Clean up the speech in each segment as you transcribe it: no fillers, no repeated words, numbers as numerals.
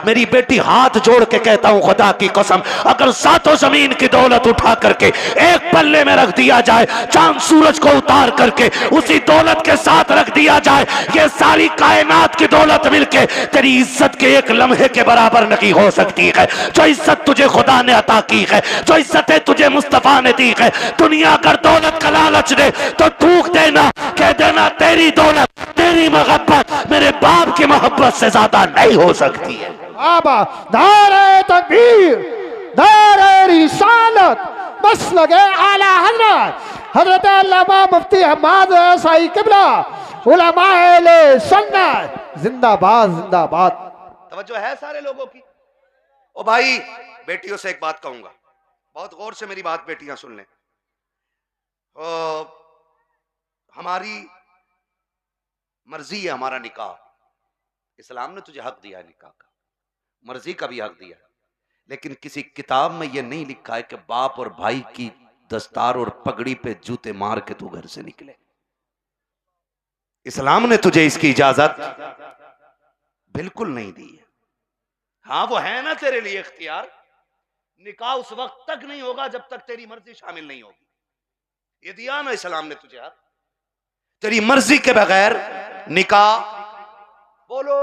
मेरी बेटी हाथ जोड़ के कहता हूं खुदा की कसम, अगर सातों जमीन की दौलत उठा करके एक पल्ले में रख दिया जाए, चांद सूरज को उतार करके उसी दौलत के साथ रख दिया जाए, ये सारी कायनात की दौलत मिलके तेरी इज्जत के एक लम्हे के बराबर नहीं हो सकती है। जो इज्जत तुझे खुदा ने अता की है, जो इज्जतें तुझे मुस्तफा ने दी है, दुनिया अगर दौलत का लालच दे तो थूक देना, कह देना तेरी दौलत, तेरी मोहब्बत मेरे बाप की मोहब्बत से ज्यादा नहीं हो सकती है। बाबा नारे तकबीर, नारे रिसालत, बस लगे आला हजरत हजरत अल्लामा मुफ्ती हम्माद साई किबला उलमाए सुन्नत जिंदाबाद जिंदाबाद। तवज्जो है सारे लोगों की। ओ भाई, बेटियों से एक बात कहूंगा, बहुत गौर से मेरी बात बेटियां सुन लें। हमारी मर्जी है हमारा निकाह, इस्लाम ने तुझे हक दिया है निकाह का, मर्जी का भी हक दिया है, लेकिन किसी किताब में यह नहीं लिखा है कि बाप और भाई की दस्तार और पगड़ी पे जूते मार के तू घर से निकले। इस्लाम ने तुझे इसकी इजाजत बिल्कुल नहीं दी है। हाँ, वो है ना तेरे लिए इख्तियार, निकाह उस वक्त तक नहीं होगा जब तक तेरी मर्जी शामिल नहीं होगी। ये दिया ना इस्लाम ने तुझे हक, तेरी मर्जी के बगैर निकाह बोलो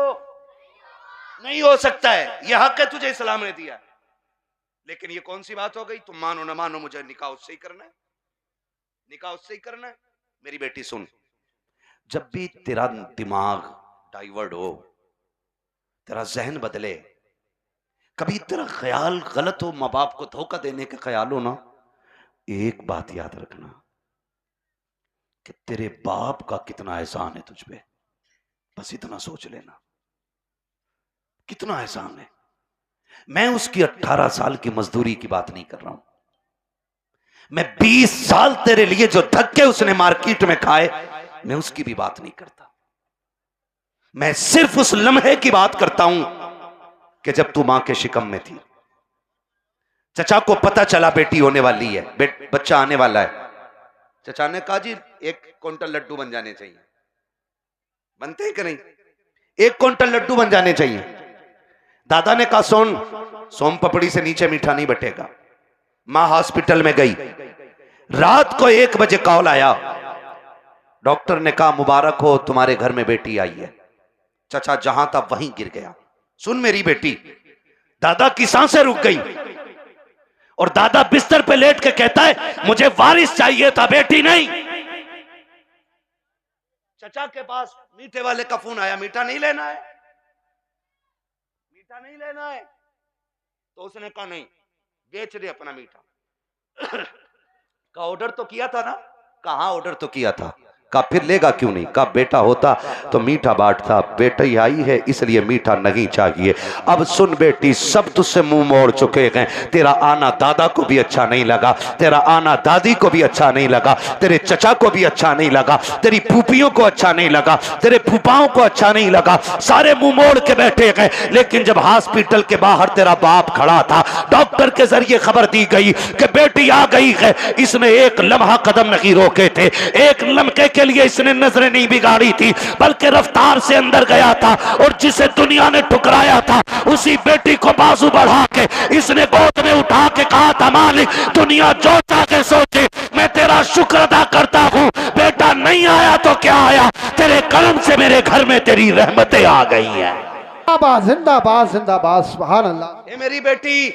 नहीं हो सकता है, यह हक है तुझे इस्लाम ने दिया। लेकिन ये कौन सी बात हो गई, तुम मानो ना मानो मुझे निकाह उससे ही करना है, निकाह उससे ही करना है। मेरी बेटी सुन, जब भी तेरा दिमाग डाइवर्ट हो, तेरा जहन बदले, कभी तेरा ख्याल गलत हो, माँ बाप को धोखा देने का ख्याल हो ना, एक बात याद रखना कि तेरे बाप का कितना एहसान है तुझ पे। बस इतना सोच लेना, कितना एहसान है। मैं उसकी 18 साल की मजदूरी की बात नहीं कर रहा हूं, मैं 20 साल तेरे लिए जो धक्के उसने मार्केट में खाए, मैं उसकी भी बात नहीं करता। मैं सिर्फ उस लम्हे की बात करता हूं कि जब तू मां के शिकम में थी, चचा को पता चला बेटी होने वाली है, बच्चा आने वाला है। चचा ने कहा जी 1 क्विंटल लड्डू बन जाने चाहिए। बनते हैं कि नहीं? 1 क्विंटल लड्डू बन जाने चाहिए। दादा ने कहा सोम पपड़ी से नीचे मीठा नहीं बटेगा। मां हॉस्पिटल में गई, रात को 1 बजे कॉल आया, डॉक्टर ने कहा मुबारक हो तुम्हारे घर में बेटी आई है। चचा जहां था वहीं गिर गया। सुन मेरी बेटी, दादा की सांसें रुक गई और दादा बिस्तर पे लेट के कहता है मुझे वारिस चाहिए था, बेटी नहीं। चचा के पास मीठे वाले का फोन आया, मीठा नहीं लेना है, मीठा नहीं लेना है। तो उसने कहा नहीं, बेच दे अपना मीठा। का ऑर्डर तो किया था ना? कहां ऑर्डर तो किया था। का फिर लेगा क्यों नहीं? का बेटा होता तो मीठा बांटता, बेटी आई है इसलिए मीठा नहीं चाहिए। अब सुन बेटी, सब तुझसे मुंह मोड़ चुके हैं। तेरा आना दादा को भी अच्छा नहीं लगा, तेरा आना दादी को भी अच्छा नहीं लगा, तेरे चचा को भी अच्छा नहीं लगा, तेरी फूफियों को अच्छा नहीं लगा, तेरे फूफाओं को अच्छा नहीं लगा, सारे मुंह मोड़ के बैठे गए। लेकिन जब हॉस्पिटल के बाहर तेरा बाप खड़ा था, डॉक्टर के जरिए खबर दी गई कि बेटी आ गई है, इसने एक लम्हा कदम नहीं रोके थे, एक लम्हे के लिए इसने नजरें नहीं बिगाड़ी थी, बल्कि रफ्तार से अंदर गया था और जिसे दुनिया ने ठुकराया था उसी बेटी को बाजू बढ़ा के इसने गोद में उठा के कहा था मालिक दुनिया जो चाहे सोचे, मैं तेरा शुक्र अदा करता हूं, बेटा नहीं आया तो क्या आया, तेरे कर्म से मेरे घर में तेरी रहमतें आ गई हैं। जिंदाबाद जिंदाबाद सुभान अल्लाह। ये मेरी बेटी,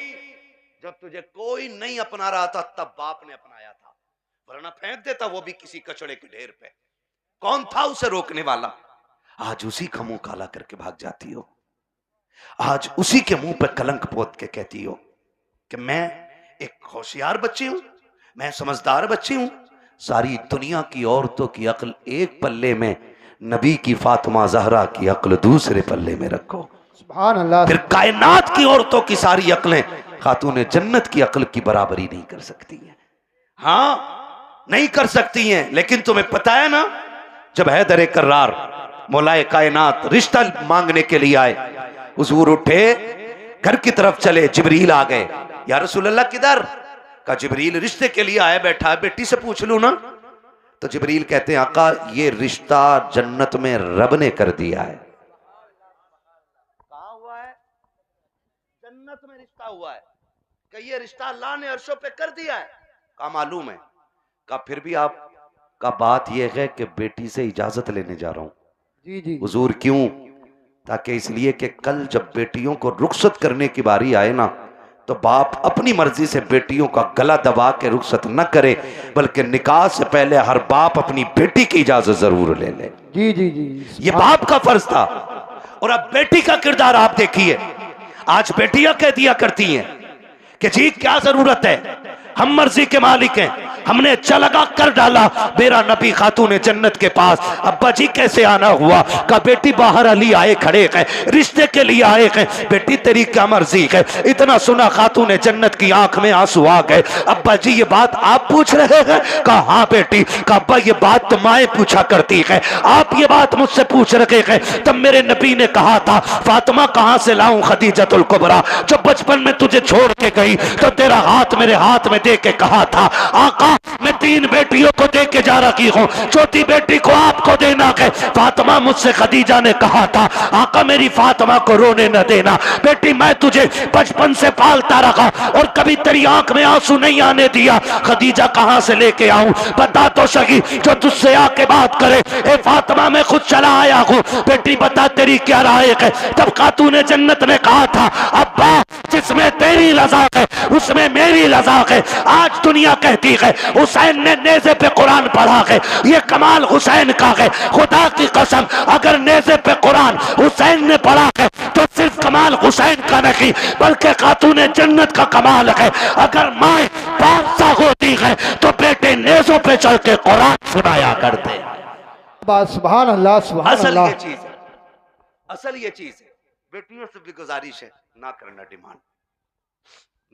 जब तुझे कोई नहीं अपना रहा था तब बाप ने अपनाया था, वरना फेंक देता वो भी किसी कचड़े के ढेर पे। कौन था उसे रोकने वाला? आज उसी का मुंह काला करके भाग जाती हो, आज उसी के मुंह पे कलंक पोत के कहती हो कि मैं एक होशियार बच्ची हूं, मैं समझदार बच्ची हूं। सारी दुनिया की औरतों की अक्ल एक पल्ले में, नबी की फातिमा जहरा की अक्ल दूसरे पल्ले में रखो। सुभान अल्लाह। फिर कायनात की औरतों की सारी अक्लें खातून जन्नत की अक्ल की बराबरी नहीं कर सकती हैं। हाँ, नहीं कर सकती हैं। लेकिन तुम्हें पता है ना, जब हैदर कर्रार मौलाए कायनात रिश्ता मांगने के लिए आए, हुजूर उठे, घर की तरफ चले, जिब्रील आ गए। या रसूल अल्लाह किधर? का जिब्रील रिश्ते के लिए आया बैठा है, बेटी से पूछ लूं ना। तो जिब्रील कहते हैं आका ये रिश्ता जन्नत में रब ने कर दिया है। कहा हुआ है? जन्नत में रिश्ता हुआ है, कि ये रिश्ता अल्लाह ने अर्शों पे कर दिया है। कहा मालूम है। कहा फिर भी आप का बात यह है कि बेटी से इजाजत लेने जा रहा हूं। जी जी हुजूर क्यों? ताकि इसलिए कि कल जब बेटियों को रुखसत करने की बारी आए ना, तो बाप अपनी मर्जी से बेटियों का गला दबा के रुखसत न करे, बल्कि निकाह से पहले हर बाप अपनी बेटी की इजाजत जरूर ले ले। जी जी जी ये बाप का फर्ज था। और अब बेटी का किरदार आप देखिए। आज बेटियां कह दिया करती हैं कि जी क्या जरूरत है, हम मर्जी के मालिक हैं, हमने अच्छा लगा कर डाला। मेरा नबी खातून जन्नत के पास, अब्बा जी कैसे आना हुआ? का बेटी बाहर अली आए खड़े हैं, रिश्ते के लिए आए हैं। बेटी तेरी क्या मर्जी है? इतना सुना खातून जन्नत की आंख में आंसू आ गए। अब्बा जी ये बात आप पूछ रहे हैं? कहा हाँ बेटी। का अब्बा ये बात तो माए पूछा करती है, आप ये बात मुझसे पूछ रहे हैं। तब मेरे नबी ने कहा था फातिमा कहां से लाऊं खदीजतुल कुबरा, जो बचपन में तुझे छोड़ के गई तो तेरा हाथ मेरे हाथ में दे के कहा था आका मैं 3 बेटियों को दे के जा रही हूं, चौथी बेटी को आपको देना है। फातिमा मुझसे खदीजा ने कहा था आका मेरी फातिमा को रोने न देना। बेटी मैं तुझे बचपन से पालता रहा और कभी तेरी आंख में आंसू नहीं आने दिया। खदीजा कहां से लेके आऊं? बता तो सही, जो तुझसे आके बात करे। ए फातिमा मैं खुद चला आया हूं, बेटी बता तेरी क्या राय है? तब खातून जन्नत ने कहा था अब्बा जिसमें तेरी रजा है उसमें मेरी रजा है। आज दुनिया कहती है हुसैन ने नेज़े पे कुरान पढ़ा है, ये कमाल हुसैन का है। खुदा की कसम अगर नेज़े पे कुरान हुसैन ने पढ़ा है तो सिर्फ कमाल हुसैन का नहीं बल्कि खातून जन्नत का कमाल है। अगर माए बादशाह होती है तो बेटे नेज़ों पे चल के कुरान सुनाया करते। बस सुभान अल्लाह सुभान असल अल्लाह। ये चीज है, असल ये चीज है। बेटियों से भी गुजारिश है ना करना डिमांड,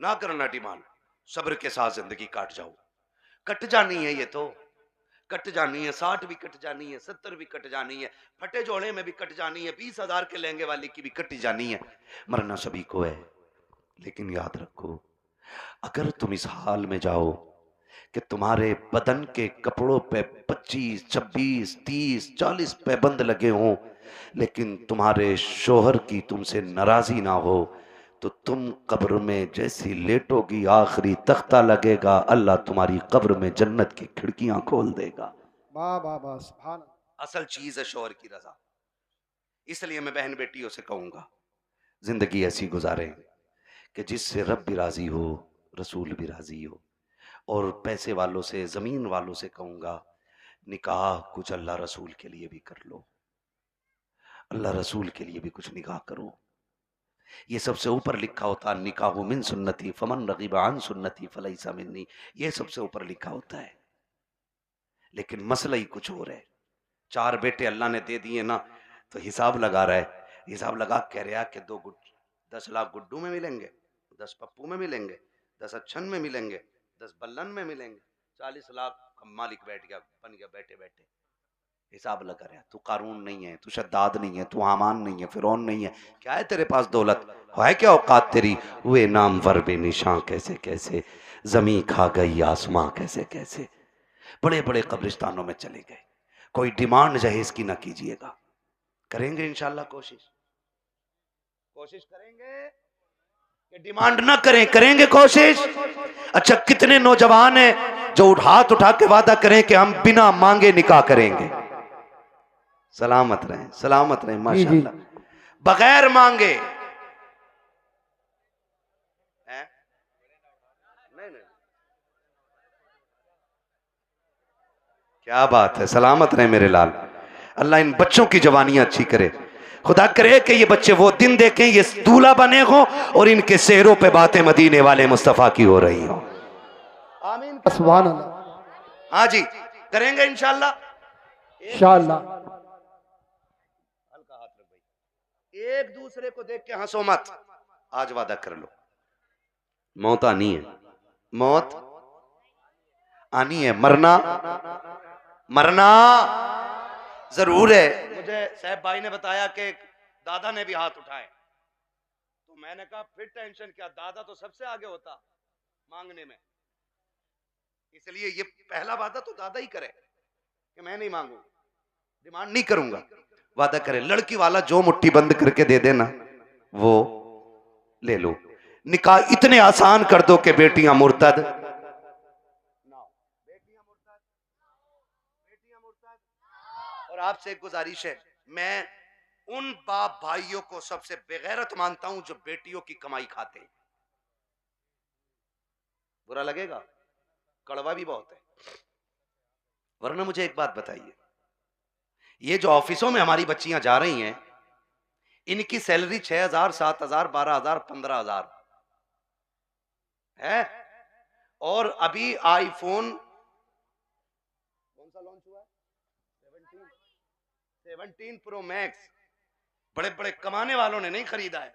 ना करना डिमांड। सब्र के साथ जिंदगी काट जाओ। कट जानी है ये तो, कट जानी है। 60 भी कट जानी है, 70 भी कट जानी है, फटे जोड़े में भी कट जानी है, 20,000 के लहंगे वाली की भी कटी जानी है। मरना सभी को है। लेकिन याद रखो अगर तुम इस हाल में जाओ कि तुम्हारे बदन के कपड़ों पे 25, 26, 30, 40 पैबंद लगे हों, लेकिन तुम्हारे शोहर की तुमसे नाराजी ना हो, तो तुम कब्र में जैसी लेटोगी आखिरी तख्ता लगेगा, अल्लाह तुम्हारी कब्र में जन्नत की खिड़कियां खोल देगा। वाह वाह वाह सुभान। असल चीज है शोहर की रजा। इसलिए मैं बहन बेटियों से कहूंगा जिंदगी ऐसी गुजारें कि जिससे रब भी राजी हो, रसूल भी राजी हो। और पैसे वालों से, जमीन वालों से कहूंगा निकाह कुछ अल्लाह रसूल के लिए भी कर लो, अल्लाह रसूल के लिए भी कुछ निकाह करो। ये सबसे ऊपर लिखा होता है निकाह मिन सुन्नती फमन रगीबा अन सुन्नती फलैसा मिन्नी, ये सबसे ऊपर लिखा होता है। लेकिन मसला ही कुछ और है। 4 बेटे अल्लाह ने दे दिए ना, तो हिसाब लगा रहा है, हिसाब लगा कह रहा कि 10 लाख गुड्डू में मिलेंगे, 10 पप्पू में मिलेंगे, 10 अच्छन में मिलेंगे, 10 बल्लन में मिलेंगे, 40 लाख का मालिक बैठ गया, बन गया बैठे बैठे। हिसाब लगा रहा है। तू कारून नहीं है, तू शद्दाद नहीं है, तू हामान नहीं है, फिरौन नहीं है। क्या है तेरे पास दौलत है? क्या औकात तेरी? हुए नाम वर बेनिशां कैसे कैसे, जमी खा गई आसमां कैसे कैसे। बड़े बड़े कब्रिस्तानों में चले गए। कोई डिमांड जहेज की ना कीजिएगा। करेंगे इंशाल्लाह कोशिश, कोशिश करेंगे कि डिमांड ना करें, करेंगे कोशिश। अच्छा कितने नौजवान हैं जो हाथ उठा के वादा करें कि हम बिना मांगे निकाह करेंगे। सलामत रहें, सलामत रहें माशाल्लाह। बगैर मांगे नहीं नहीं, क्या बात है। सलामत रहें मेरे लाल। अल्लाह इन बच्चों की जवानियां अच्छी करे। खुदा करे कि ये बच्चे वो दिन देखें ये दूल्हा बने हो और इनके सेहरों पे बातें मदीने वाले मुस्तफा की हो रही हो। आमीन सुभान अल्लाह। हाँ जी करेंगे इंशाल्लाह। इंशाअल्लाह। हल्का हाथ रख भाई, एक दूसरे को देख के हंसो मत। आज वादा कर लो मौत आनी है, मौत आनी है, मरना मरना जरूर है। मुझे साहब भाई ने बताया कि दादा ने भी हाथ उठाए, तो मैंने कहा फिर टेंशन क्या, दादा तो सबसे आगे होता मांगने में। इसलिए ये पहला वादा तो दादा ही करे कि मैं नहीं मांगू, डिमांड नहीं करूंगा। वादा करे लड़की वाला जो मुट्ठी बंद करके दे देना वो ले लो। निकाह इतने आसान कर दो कि बेटियां मुर्तद ना हो। बेटियां मुर्तद। और आपसे एक गुजारिश है, मैं उन बाप भाइयों को सबसे बेगैरत मानता हूं जो बेटियों की कमाई खाते हैं। बुरा लगेगा, कड़वा भी बहुत है। वरना मुझे एक बात बताइए, ये जो ऑफिसों में हमारी बच्चियां जा रही हैं, इनकी सैलरी 6,000, 7,000, 12,000, 15,000 है। और अभी आईफोन कौन सा लॉन्च हुआ है? 17 प्रो मैक्स बड़े बड़े कमाने वालों ने नहीं खरीदा है।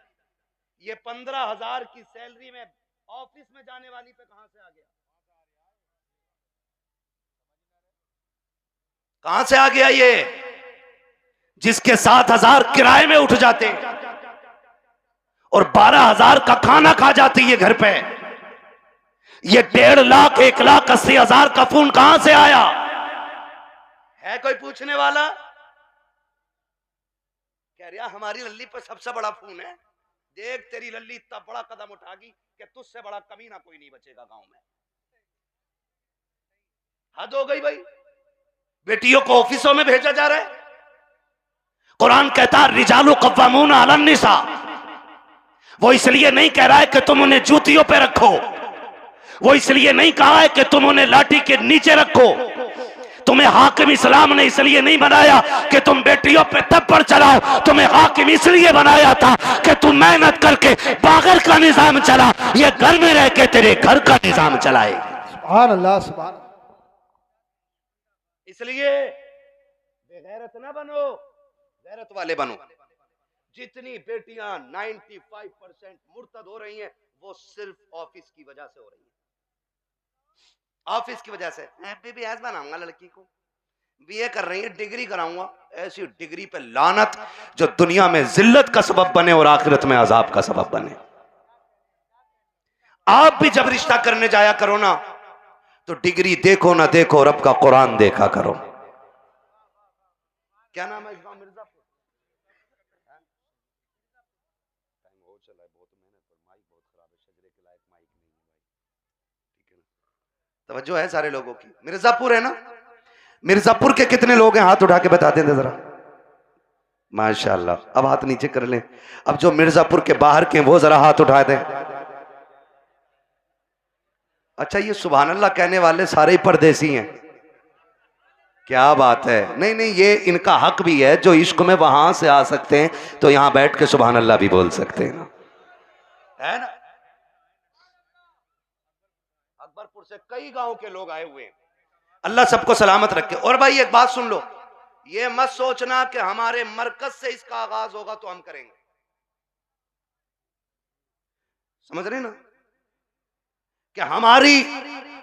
ये 15,000 की सैलरी में ऑफिस में जाने वाली पे कहां से आ गया? कहां से आ गया ये, जिसके 7,000 किराए में उठ जाते और 12,000 का खाना खा जाती है घर पे। ये 1.5 लाख 1,80,000 का फोन कहां से आया है? कोई पूछने वाला? कह रहा हमारी लल्ली पर सबसे बड़ा फोन है। देख तेरी लल्ली इतना बड़ा कदम उठागी कि तुझसे बड़ा कमीना कोई नहीं बचेगा गांव में। हद हो गई भाई। बेटियों को ऑफिसों में भेजा जा रहा है। कुरान कहता है रिजालु कव्वामून अलन निसा। वो इसलिए नहीं कह रहा है कि तुम उन्हें जूतियों पे रखो, वो इसलिए नहीं कहा है कि तुम उन्हें लाठी के नीचे रखो। तुम्हें हाकिम इस्लाम ने इसलिए नहीं बनाया कि तुम बेटियों पे थप्पड़ चलाओ। तुम्हें हाकिम इसलिए बनाया था कि तुम मेहनत करके बागर का निजाम चला, ये घर में रह के तेरे घर का निजाम चलाए। सुभान अल्लाह, सुभान। इसलिए बेगैरत ना बनो, गैरत वाले बनो। जितनी बेटियां 95% मुर्तद हो रही हैं, वो सिर्फ ऑफिस की वजह से हो रही है। ऑफिस की वजह से MBBS बनाऊंगा, लड़की को BA कर रही है, डिग्री कराऊंगा। ऐसी डिग्री पे लानत जो दुनिया में जिल्लत का सबब बने और आखिरत में अजाब का सबब बने। आप भी जब रिश्ता करने जाया करो ना, तो डिग्री देखो ना देखो, रब का कुरान देखा करो। क्या नाम है? मिर्जापुर। तवज्जो है सारे लोगों की। मिर्जापुर है ना? मिर्जापुर के कितने लोग हैं? हाथ उठा के बता दें जरा। माशाल्लाह। अब हाथ नीचे कर लें। अब जो मिर्जापुर के बाहर के वो जरा हाथ उठा दें। अच्छा, ये सुभान अल्लाह कहने वाले सारे ही परदेसी हैं? क्या बात है। नहीं नहीं, ये इनका हक भी है। जो इश्क में वहां से आ सकते हैं तो यहां बैठ के सुभान अल्लाह भी बोल सकते हैं ना, है ना? अकबरपुर से कई गांव के लोग आए हुए हैं। अल्लाह सबको सलामत रखे। और भाई एक बात सुन लो, ये मत सोचना कि हमारे मरकज से इसका आगाज होगा तो हम करेंगे। समझ रहे ना कि हमारी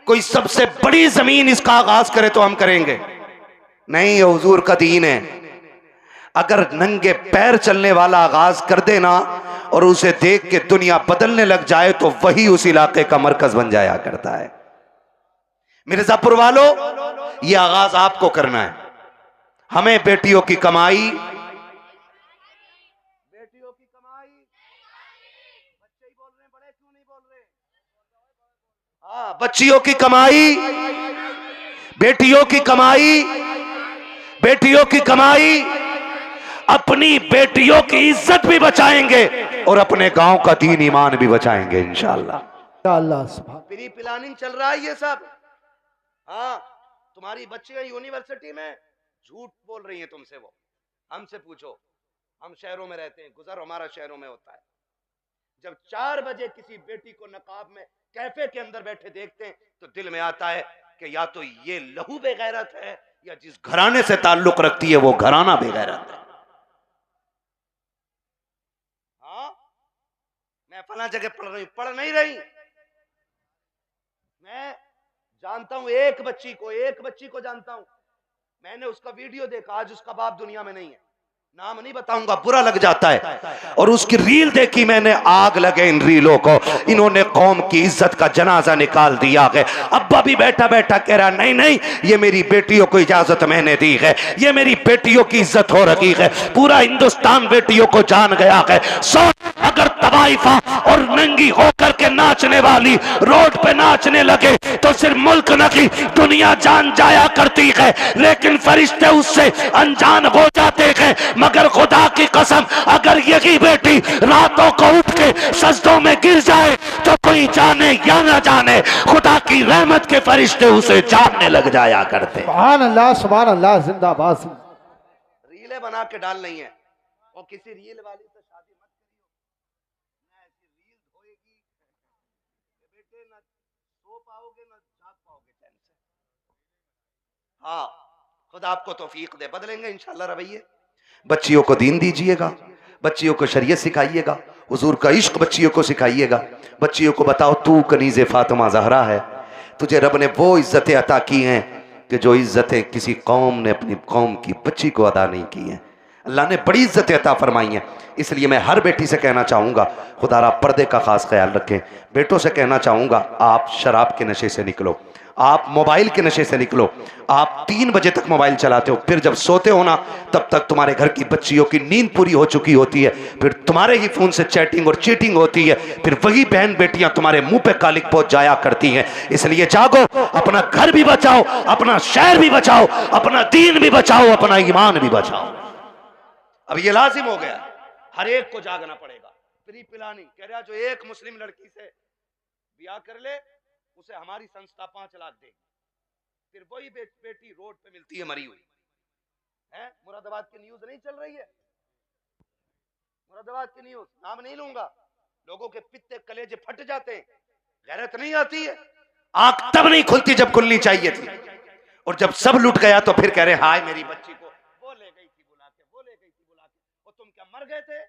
कोई सबसे बड़ी जमीन इसका आगाज करे तो हम करेंगे? नहीं, ये हुजूर का दीन है। अगर नंगे पैर चलने वाला आगाज कर देना और उसे देख के दुनिया बदलने लग जाए तो वही उस इलाके का मरकज बन जाया करता है। मिर्जापुर वालों, ये आगाज आपको करना है। हमें बेटियों की कमाई, बेटियों की कमाई, बच्चे ही बोल रहे हैं, बड़े क्यों नहीं बोल रहे? हाँ, बच्चियों की कमाई, बेटियों की कमाई, बेटियों की कमाई। अपनी बेटियों की इज्जत भी बचाएंगे और अपने गांव का दीन ईमान भी बचाएंगे इंशाअल्लाह। फ्री प्लानिंग चल रहा है ये सब। हाँ, तुम्हारी बच्चियां यूनिवर्सिटी में झूठ बोल रही हैं तुमसे। वो हमसे पूछो, हम शहरों में रहते हैं, गुजर हमारा शहरों में होता है। जब 4 बजे किसी बेटी को नकाब में कैफे के अंदर बैठे देखते हैं तो दिल में आता है कि या तो ये लहू बेगैरत है या जिस घराने से ताल्लुक रखती है वो घराना बेगैरत है। हाँ, मैं फला जगह पढ़ रही हूं, पढ़ नहीं रही। मैं जानता हूं एक बच्ची को जानता हूं। मैंने उसका वीडियो देखा, आज उसका बाप दुनिया में नहीं है, नाम नहीं बताऊंगा, बुरा लग जाता है। और उसकी रील देखी मैंने, आग लगे इन रीलों को। इन्होंने कौम की इज्जत का जनाजा निकाल दिया है। अब्बा भी बैठा बैठा कह रहा नहीं नहीं, ये मेरी बेटियों को इजाजत मैंने दी है, ये मेरी बेटियों की इज्जत हो रही है। पूरा हिंदुस्तान बेटियों को जान गया है। अगर तवाइफा और नंगी होकर के नाचने वाली रोड पे नाचने लगे तो सिर्फ मुल्क न की दुनिया जान जाया करती है, लेकिन फरिश्ते उससे अनजान हो जाते हैं। मगर खुदा की कसम, अगर यही बेटी रातों को उठ के सजदों में गिर जाए तो कोई जाने या ना जाने खुदा की रहमत के फरिश्ते उसे जानने लग जाया करते। सुभान अल्लाह, जिंदाबाद। रीलें बना के डाल नहीं है, और किसी रील वाली से शादी मत करियो, ना ऐसी रील होएगी कि बेटे ना सो पाओगे ना जाग पाओगे चैन से। हाँ, खुदा आपको तौफीक दे, बदलेंगे इंशाल्लाह रवैये। बच्चियों को दीन दीजिएगा, बच्चियों को शरीयत सिखाइएगा, हुजूर का इश्क बच्चियों को सिखाइएगा। बच्चियों को बताओ तू कनीज़े फातिमा ज़हरा है, तुझे रब ने वो इज्जतें अता की हैं कि जो इज्जतें किसी कौम ने अपनी कौम की बच्ची को अदा नहीं की हैं। अल्लाह ने बड़ी इज्जतें अता फरमाई हैं। इसलिए मैं हर बेटी से कहना चाहूँगा, खुदारा पर्दे का खास ख्याल रखें। बेटों से कहना चाहूँगा, आप शराब के नशे से निकलो, आप मोबाइल के नशे से निकलो। आप 3 बजे तक मोबाइल चलाते हो, फिर जब सोते हो ना तब तक तुम्हारे घर की बच्चियों की नींद पूरी हो चुकी होती है, फिर तुम्हारे ही फोन से चैटिंग और चीटिंग होती है, फिर वही बहन बेटियां तुम्हारे मुंह पे कालिक पहुंच जाया करती हैं। इसलिए जागो, अपना घर भी बचाओ, अपना शहर भी बचाओ, अपना दीन भी बचाओ, अपना ईमान भी बचाओ। अब ये लाजिम हो गया, हर एक को जागना पड़ेगा। फ्री पिलानी कह रहा, जो एक मुस्लिम लड़की से ब्याह कर ले उसे हमारी संस्था 5 लाख देगी। फिर वही बेटी रोड पे मिलती है मरी हुई है। मुरादाबाद की न्यूज नहीं चल रही है, मुरादाबाद की न्यूज, नाम नहीं लूंगा, लोगों के पित्ते कलेजे फट जाते हैं, गैरत नहीं आती है। आंख तब नहीं खुलती जब खुलनी चाहिए थी, और जब सब लुट गया तो फिर कह रहे हाय मेरी बच्ची को वो ले गई थी बुला के, वो ले गई थी बुला के, और तुम क्या मर गए थे?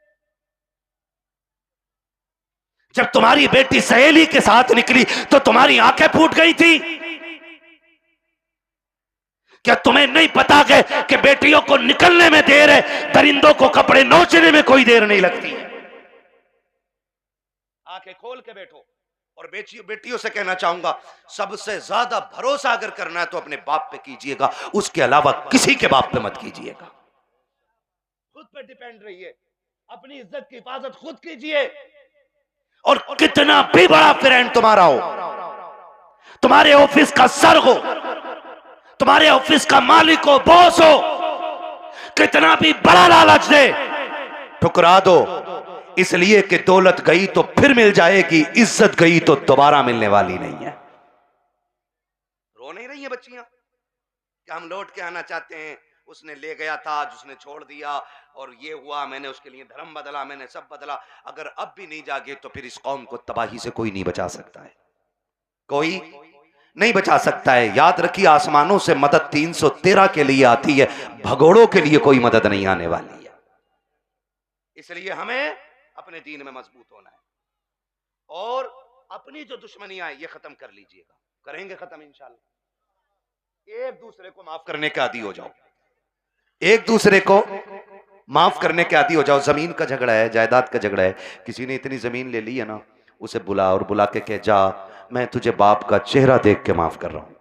जब तुम्हारी बेटी सहेली के साथ निकली तो तुम्हारी आंखें फूट गई थी। क्या तुम्हें नहीं पता कि बेटियों को निकलने में देर है, दरिंदों को कपड़े नोचने में कोई देर नहीं लगती है? आंखें खोल के बैठो। और बेटियों से कहना चाहूंगा, सबसे ज्यादा भरोसा अगर करना है तो अपने बाप पे कीजिएगा, उसके अलावा किसी के बाप पे मत कीजिएगा। खुद पे डिपेंड रहिए, अपनी इज्जत की हिफाजत खुद कीजिए। और कितना भी बड़ा फ्रेंड तुम्हारा हो, तुम्हारे ऑफिस का सर हो, तुम्हारे ऑफिस का मालिक हो, बॉस हो, कितना भी बड़ा लालच दे, ठुकरा दो। इसलिए कि दौलत गई तो फिर मिल जाएगी, इज्जत गई तो दोबारा मिलने वाली नहीं है। रो नहीं रही है बच्चियां कि हम लौट के आना चाहते हैं, उसने ले गया था, उसने छोड़ दिया, और ये हुआ, मैंने उसके लिए धर्म बदला, मैंने सब बदला। अगर अब भी नहीं जागे तो फिर इस कौम को तबाही से कोई नहीं बचा सकता है, कोई नहीं बचा सकता है। याद रखिए, आसमानों से मदद 313 के लिए आती है, भगोड़ों के लिए कोई मदद नहीं आने वाली है। इसलिए हमें अपने दीन में मजबूत होना है, और अपनी जो दुश्मनियां ये खत्म कर लीजिएगा, करेंगे खत्म इंशाल्लाह। एक दूसरे को माफ करने के आदी हो जाओ, एक दूसरे को माफ करने के आदी हो जाओ। जमीन का झगड़ा है, जायदाद का झगड़ा है, किसी ने इतनी जमीन ले ली है ना, उसे बुला और बुला के कह, जा मैं तुझे बाप का चेहरा देख के माफ कर रहा हूं।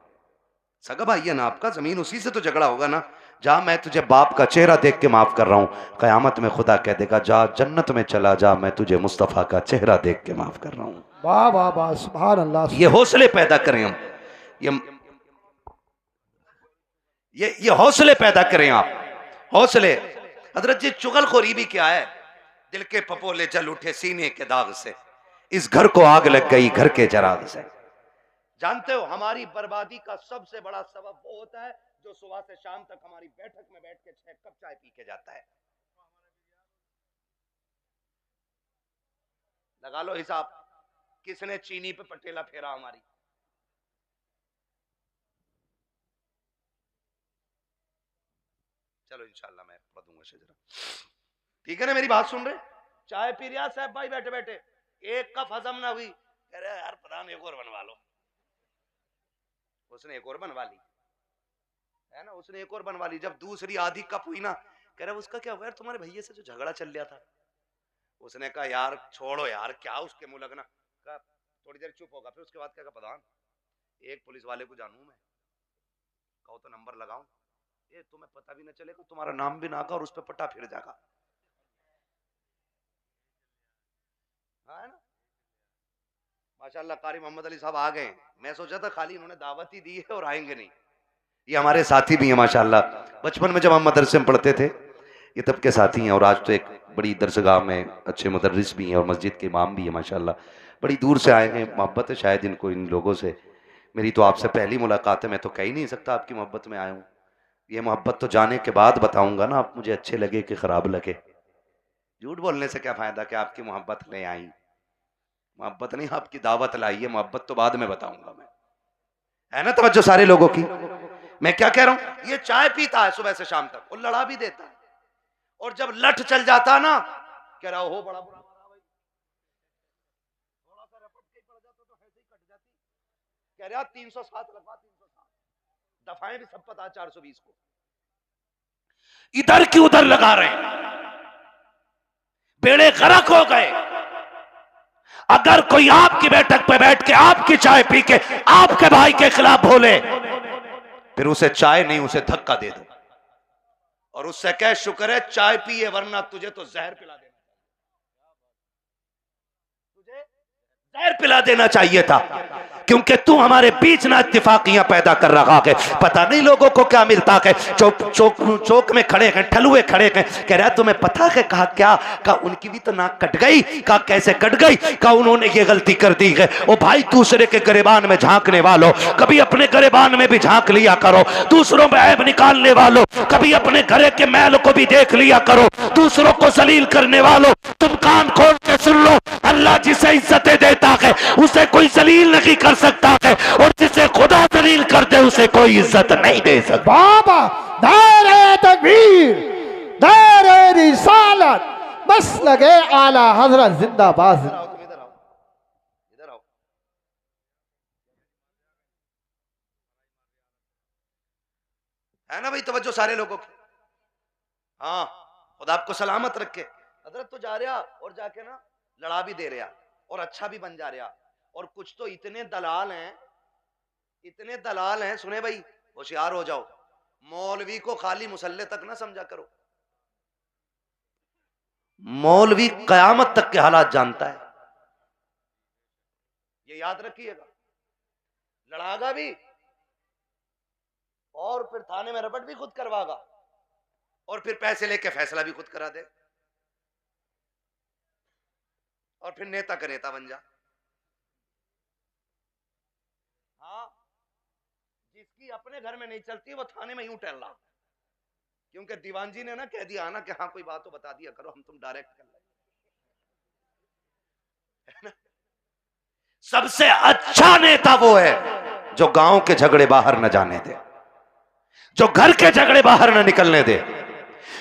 सगा भाई है ना आपका, जमीन उसी से तो झगड़ा होगा ना, जा मैं तुझे बाप का चेहरा देख के माफ कर रहा हूं। कयामत में खुदा कह देगा, जा जन्नत में चला जा, मैं तुझे मुस्तफा का चेहरा देख के माफ कर रहा हूं। वाह वाह वाह, सुभान अल्लाह। ये हौसले पैदा करें हम, ये हौसले पैदा करें आप, हौसले। हजरत जी, चुगलखोरी भी क्या है? दिल के पपोले जल उठे सीने के दाग से, इस घर को आग लग गई घर के चराग से। जानते हो, हमारी बर्बादी का सबसे बड़ा सबब वो होता है जो सुबह से शाम तक हमारी बैठक में बैठ के 6 कप चाय पी के जाता है। लगा लो हिसाब, किसने चीनी पे पटेला फेरा हमारी। चलो इंशाल्लाह मैं पढ़ दूंगा शजरा, ठीक है ना? मेरी बात सुन रहे? चाय पी रहा साहब भाई बैठे बैठे, एक कप हजम ना हुई, कह रहे यार प्रधान एक और बनवा लो। उसने एक और बनवा ली है ना, उसने एक और बनवा ली। जब दूसरी आधी कप हुई ना, कह रहा उसका क्या हुआ? तुम्हारे भैया से जो झगड़ा चल रहा था। उसने कहा यार छोड़ो यार, क्या उसके मुंह लगना। कहा थोड़ी देर चुप होगा, फिर उसके बाद क्या, प्रधान एक पुलिस वाले को जानू मैं, कहो तो नंबर लगाऊं, ये तुम्हें पता भी ना चलेगा, तुम्हारा नाम भी ना आगा और उस पर पट्टा फिर जाएगा। हाँ है ना, माशाल्लाह कारी मोहम्मद अली साहब आ गए। मैं सोचा था खाली इन्होंने दावत ही दी है और आएंगे नहीं। ये हमारे साथी भी हैं माशाल्लाह। बचपन में जब हम मदरसे में पढ़ते थे ये तब के साथी हैं, और आज तो एक बड़ी दरसगाह में अच्छे मुदर्रिस भी हैं और मस्जिद के इमाम भी हैं माशाल्लाह। बड़ी दूर से आए हैं, मोहब्बत है शायद इनको इन लोगों से। मेरी तो आपसे पहली मुलाकात है, मैं तो कह ही नहीं सकता आपकी मोहब्बत में आया हूँ। ये मोहब्बत तो जाने के बाद बताऊंगा ना, आप मुझे अच्छे लगे कि खराब लगे। झूठ बोलने से क्या फायदा कि आपकी मोहब्बत ले आई। मोहब्बत नहीं, आपकी दावत लाई है, मोहब्बत तो बाद में बताऊंगा मैं। है ना तवज्जो सारे लोगों की। मैं क्या कह रहा हूं, ये चाय पीता है सुबह से शाम तक और लड़ा भी देता है, और जब लठ चल जाता ना कह रहा हो बड़ा बुरा मारा भाई, थोड़ा सा रपट के पड़ जाता तो ऐसे ही कट जाती। कह रहा 307 लगवा 307 दफाएं भी सब पता 420 को इधर की उधर लगा रहे हैं, बेड़े गर्क हो गए। अगर कोई आपकी बैठक पे बैठ के आपकी चाय पी के आपके भाई के खिलाफ बोले, फिर उसे चाय नहीं उसे धक्का दे दो और उससे कह शुक्र है चाय पिए वरना तुझे तो जहर पिला देना, तुझे जहर पिला देना चाहिए था, क्योंकि तू हमारे बीच ना इत्तेफाकियां पैदा कर रहा है। पता नहीं लोगों को क्या मिलता है। चौक में खड़े हैं, ठलुए खड़े हैं, कह रहा तुम्हें पता है कहा क्या, कहा उनकी भी तो नाक कट गई, कहा कैसे कट गई, कहा उन्होंने ये गलती कर दी है। ओ भाई दूसरे के गिरेबान में झांकने वालों कभी अपने गिरेबान में भी झांक लिया करो, दूसरों में ऐब निकालने वालों कभी अपने घरे के मैल को भी देख लिया करो, दूसरों को जलील करने वालों तुम कान खोल के सुन लो, अल्लाह जिसे इज्जतें देता है उसे कोई जलील नहीं कर सकता है, और जिसे खुदा जलील कर दे उसे कोई इज्जत नहीं दे सकता। बाबा नारे तकबीर, नारे रिसालत, बस लगे आला हजरत जिंदाबाद। इधर आओ, इधर आओ। है ना भाई तवज्जो सारे लोगों की। हाँ खुदा आपको सलामत रखे। हजरत तो जा रहा और जाके ना लड़ा भी दे रहा और अच्छा भी बन जा रहा, और कुछ तो इतने दलाल हैं, इतने दलाल हैं, सुने भाई होशियार हो जाओ, मौलवी को खाली मुसल्ले तक ना समझा करो। मौलवी कयामत तक के हालात जानता है, ये याद रखिएगा। लड़ागा भी और फिर थाने में रपट भी खुद करवागा और फिर पैसे लेके फैसला भी खुद करा दे और फिर नेता का नेता बन जा। हाँ जिसकी अपने घर में नहीं चलती वो थाने में यूं टहल रहा, क्योंकि दीवान जी ने ना कह दिया ना कि हाँ कोई बात तो बता दिया करो, हम तुम डायरेक्ट कर लेंगे। सबसे अच्छा नेता वो है जो गांव के झगड़े बाहर न जाने दे, जो घर के झगड़े बाहर न निकलने दे,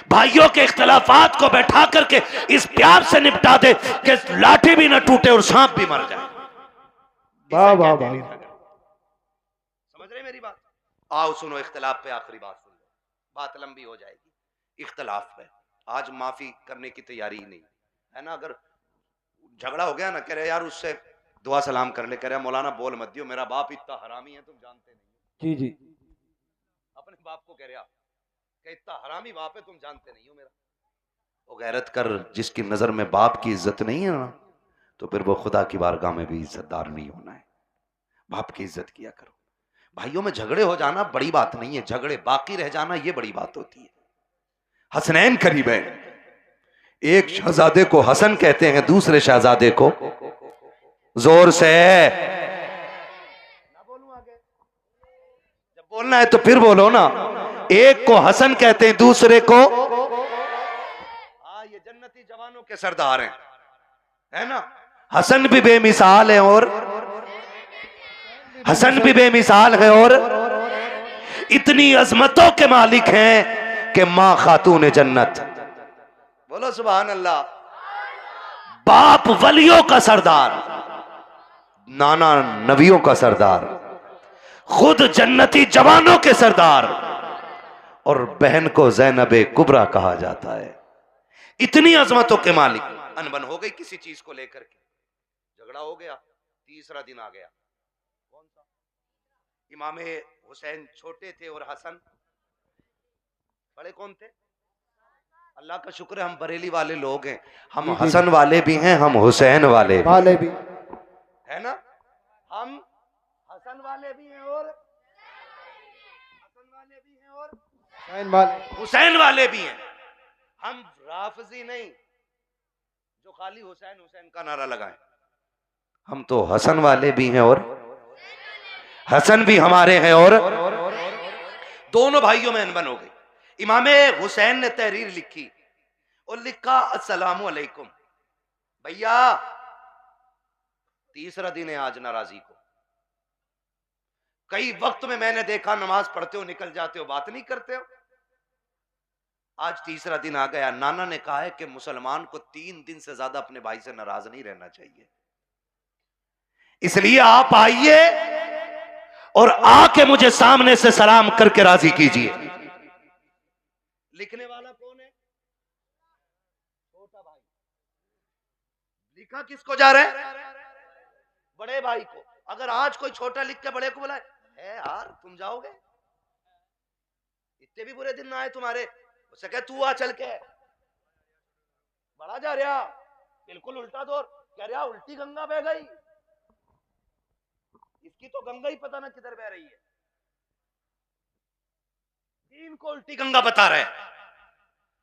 भाइयों के इख्तलाफात को बैठा करके इस प्यार से निपटा दे कि लाठी भी न टूटे और सांप भी मर जाए। वाह वाह वाह, समझ रहे मेरी बात? आओ सुनो, इख्तलाफ पे आखिरी बात सुन लो, बात लंबी हो जाएगी। इख्तलाफ पे आज माफी करने की तैयारी ही नहीं है ना। अगर झगड़ा हो गया ना, कह रहे यार उससे दुआ सलाम कर ले, कह रहे मौलाना बोल मत दियो, मेरा बाप इतना हरामी है तुम जानते नहीं। जी जी, अपने बाप को कह रहा कि इतना हरामी बाप है तुम जानते नहीं हो मेरा। वो गैरत कर, जिसकी नजर में बाप की इज्जत नहीं है ना, तो फिर वो खुदा की बारगाह में भी इज्जतदार नहीं होना है। बाप की इज्जत किया करो। भाइयों में झगड़े हो जाना बड़ी बात नहीं है, झगड़े बाकी रह जाना ये बड़ी बात होती है। हसनैन करीब है, एक शहजादे को हसन कहते हैं, दूसरे शहजादे को जोर से ना बोलूं आगे, जब बोलना है तो फिर बोलो ना। एक को हसन कहते हैं, दूसरे को ये जन्नती जवानों के सरदार हैं, है ना। हसन भी बेमिसाल है और हसन भी बेमिसाल है और इतनी अजमतों के मालिक हैं कि मां खातून जन्नत, बोलो सुभान अल्लाह। बाप वलियों का सरदार, नाना नबियों का सरदार, खुद जन्नती जवानों के सरदार, और बहन को ज़ैनबे कुबरा कहा जाता है। इतनी अजमतों के मालिक। अनबन हो गई किसी चीज को लेकर के, झगड़ा हो गया, तीसरा दिन आ गया। कौन सा? इमाम हुसैन छोटे थे और हसन बड़े कौन थे? अल्लाह का शुक्र है हम बरेली वाले लोग हैं, हम हसन वाले भी हैं, हम हुसैन वाले भी भी है ना। हम हसन वाले भी हैं और हसन वाले भी हैं और हुसैन वाले भी हैं। हम राफजी नहीं जो खाली हुसैन हुसैन का नारा लगाएं, हम तो हसन वाले भी हैं और हसन भी हमारे हैं और दोनों भाइयों में अनबन हो गई। इमाम हुसैन ने तहरीर लिखी और लिखा अस्सलामु अलैकुम भैया, तीसरा दिन है आज नाराजी को। कई वक्त में मैंने देखा नमाज पढ़ते हो निकल जाते हो, बात नहीं करते हो। आज तीसरा दिन आ गया। नाना ने कहा है कि मुसलमान को 3 दिन से ज्यादा अपने भाई से नाराज नहीं रहना चाहिए, इसलिए आप आइए और आके मुझे सामने से सलाम करके राजी कीजिए। लिखने वाला कौन है? छोटा भाई। लिखा किसको जा रहा है? बड़े भाई को। अगर आज कोई छोटा लिख के बड़े को बोला है यार तुम जाओगे, इतने भी बुरे दिन ना आए तुम्हारे, उससे कह तू आ चल के, बड़ा जा रहा बिल्कुल उल्टा दौर, कह रहा उल्टी गंगा बह गई, इसकी तो गंगा ही पता ना किधर बह रही है, दीन को उल्टी गंगा बता रहे हैं।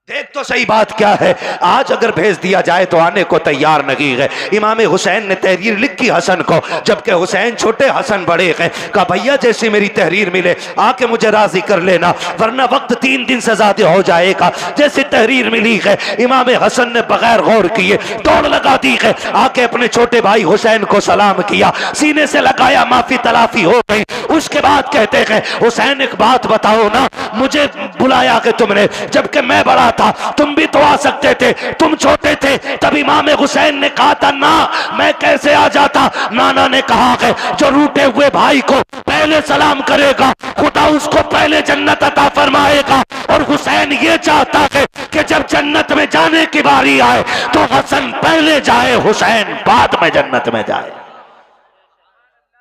देख तो सही बात क्या है। आज अगर भेज दिया जाए तो आने को तैयार नहीं है। इमाम हुसैन ने तहरीर लिखी हसन को, जबकि हुसैन छोटे हसन बड़े हैं। कहा भैया जैसे मेरी तहरीर मिले आके मुझे राजी कर लेना, वरना वक्त 3 दिन से ज्यादा हो जाएगा। जैसे तहरीर मिली है इमाम हसन ने बगैर गौर किए दौड़ लगा दी है, आके अपने छोटे भाई हुसैन को सलाम किया, सीने से लगाया, माफी तलाफी हो गई। उसके बाद कहते हैं हुसैन एक बात बताओ ना, मुझे बुलाया कि तुमने, जबकि मैं बड़ा था, तुम भी तो आ सकते थे, तुम छोटे थे। तब इमाम हुसैन ने कहा था ना मैं कैसे आ जाता। नाना ने कहा है जो रूठे हुए भाई को पहले सलाम करेगा खुदा उसको पहले जन्नत अता फरमाएगा। और हुसैन ये चाहता है कि जब जन्नत में जाने की बारी आए तो हसन पहले जाए, हुसैन बाद में जन्नत में जाए।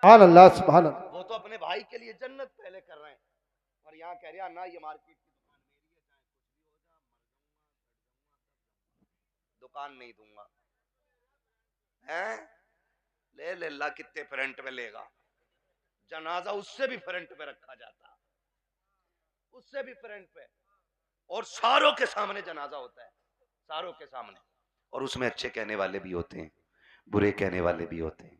सुभान अल्लाह, सुभान अल्लाह। वो तो अपने भाई के लिए जन्नत पहले कर रहे हैं और यहाँ कह रहा ना ये मार्केट दुकान नहीं दूंगा हैं। ले ले ला कितने फ्रंट में लेगा, जनाजा उससे भी फ्रंट पे रखा जाता, उससे भी फ्रंट पे, और सारों के सामने जनाजा होता है, सारों के सामने। और उसमें अच्छे कहने वाले भी होते हैं, बुरे कहने वाले भी होते हैं।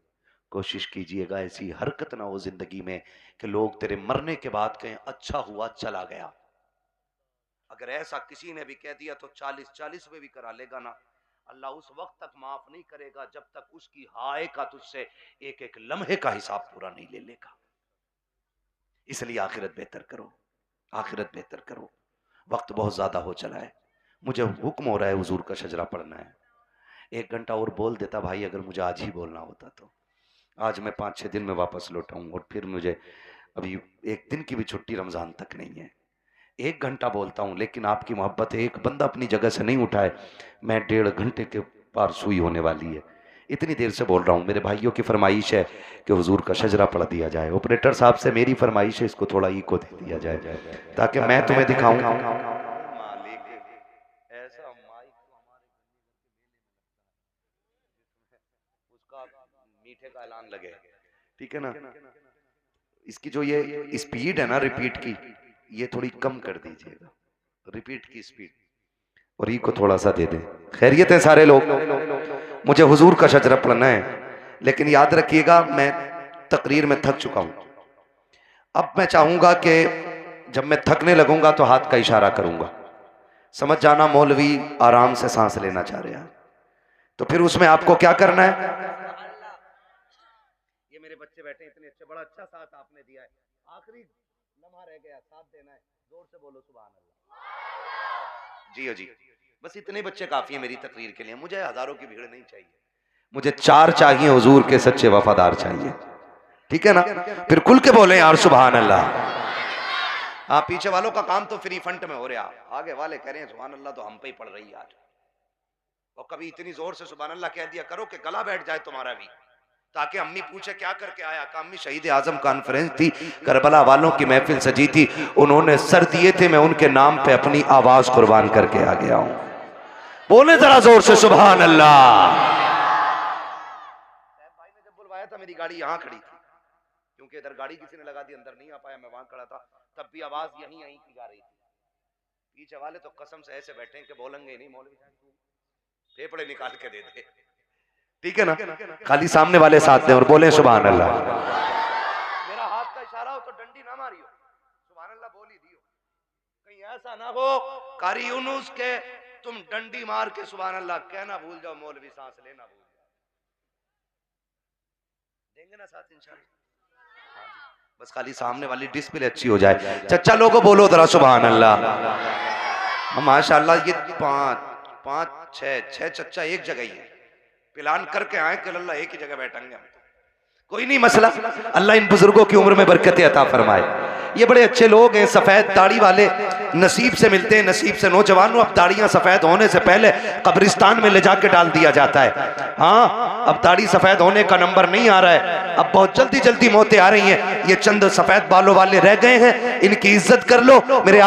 कोशिश कीजिएगा ऐसी हरकत ना हो जिंदगी में कि लोग तेरे मरने के बाद कहें अच्छा हुआ चला गया। अगर ऐसा किसी ने भी कह दिया तो 40-40 में भी करा लेगा ना, अल्लाह उस वक्त तक माफ नहीं करेगा जब तक उसकी हाय का तुझसे एक एक लम्हे का हिसाब पूरा नहीं ले लेगा। इसलिए आखिरत बेहतर करो, आखिरत बेहतर करो। वक्त बहुत ज्यादा हो चला है, मुझे हुक्म हो रहा है हुजूर का शजरा पढ़ना है। 1 घंटा और बोल देता भाई, अगर मुझे आज ही बोलना होता तो। आज मैं 5-6 दिन में वापस लौटाऊं और फिर मुझे अभी 1 दिन की भी छुट्टी रमजान तक नहीं है। 1 घंटा बोलता हूं, लेकिन आपकी मोहब्बत है, एक बंदा अपनी जगह से नहीं उठाए, मैं 1.5 घंटे के पार सुई होने वाली है। इतनी देर से बोल रहा हूं। मेरे भाइयों की फरमाइश है कि हुजूर का शजरा पढ़ दिया जाए। ऑपरेटर साहब से मेरी फरमाइश है इसको थोड़ा इको दे दिया जाए ताकि मैं तुम्हें दिखाऊं। उसका मीठे का ऐलान लगे, ठीक है ना। इसकी जो ये स्पीड है ना रिपीट की, ये थोड़ी कम कर दीजिएगा, रिपीट की स्पीड, और ई को थोड़ा सा दे दें। खैरियत है सारे लोग? मुझे हुजूर का शजरा पढ़ना है, लेकिन याद रखिएगा मैं तकरीर में थक चुका हूं। अब मैं चाहूंगा कि जब मैं थकने लगूंगा तो हाथ का इशारा करूंगा, समझ जाना मौलवी आराम से सांस लेना चाह रहे हैं। तो फिर उसमें आपको क्या करना है? ये मेरे बच्चे बैठे इतने अच्छे, बड़ा अच्छा साथ आपने दिया है, आखिरी लम्हा रह गया, साथ देना है, जोर से बोलो सुभान अल्लाह। जी जी, बस इतने बच्चे काफी है मेरी तकरीर के लिए, मुझे हजारों की भीड़ नहीं चाहिए, मुझे 4 चाहिए हुजूर के सच्चे वफादार चाहिए, ठीक है ना। फिर खुल के बोले यार सुभान अल्लाह। हाँ, पीछे वालों का काम तो फ्री फंड में हो रहा, आगे वाले कह रहे हैं सुभान अल्लाह तो हम पे ही पड़ रही है आज। और कभी इतनी जोर से सुभान अल्लाह कह दिया करो कि गला बैठ जाए तुम्हारा भी, ताकि अम्मी पूछे क्या करके आया। का अम्मी शहीद आजम कॉन्फ्रेंस थी, करबला वालों की महफिल सजी थी, उन्होंने सर दिए थे, मैं उनके नाम पे अपनी आवाज कुर्बान करके आ गया हूं। बोले जरा जोर से सुभान अल्लाह। आया था, मेरी गाड़ी यहाँ खड़ी थी, क्योंकि इधर गाड़ी किसी ने लगा दी, अंदर नहीं आ पाया, मैं वहां खड़ा था, तब भी आवाज यहीं यहीं की जा रही थी। पीछे वाले तो कसम से ऐसे बैठे हैं कि बोलेंगे नहीं, मौलवी साहब फेफड़े निकाल के दे दे, ठीक है ना, खाली सामने वाले साथ दें और बोले सुभान अल्लाह। मेरा हाथ का इशारा हो तो डंडी ना मारियो, सुभान अल्लाह बोल ही दियो, कहीं ऐसा ना हो कारी यूनुस के तुम डंडी मार के सुभान अल्लाह कहना भूल जाओ, मौलवी सांस लेना भूल जाओ। देंगे ना साथ इंशाल्लाह, बस खाली सामने वाली डिस्प्ले अच्छी हो जाए। चच्चा लोगों बोलो जरा सुभान अल्लाह। माशाअल्लाह ये पाँच छह चच्चा एक जगह ही है, प्लान करके आए कि अल्लाह एक ही जगह बैठेंगे हम, कोई नहीं मसला, अल्लाह इन बुजुर्गों की उम्र में बरकत अता फरमाए। ये बड़े अच्छे लोग हैं, सफेद दाढ़ी वाले, नसीब से मिलते हैं, नसीब से। नौजवानों अब दाढ़ियां सफेद होने से पहले कब्रिस्तान में ले जाके डाल दिया जाता है। हाँ, अब दाढ़ी सफेद होने का नंबर नहीं आ रहा है, अब बहुत जल्दी जल्दी मौतें आ रही हैं। ये चंद सफेद बालों वाले रह गए हैं, इनकी इज्जत कर लो मेरे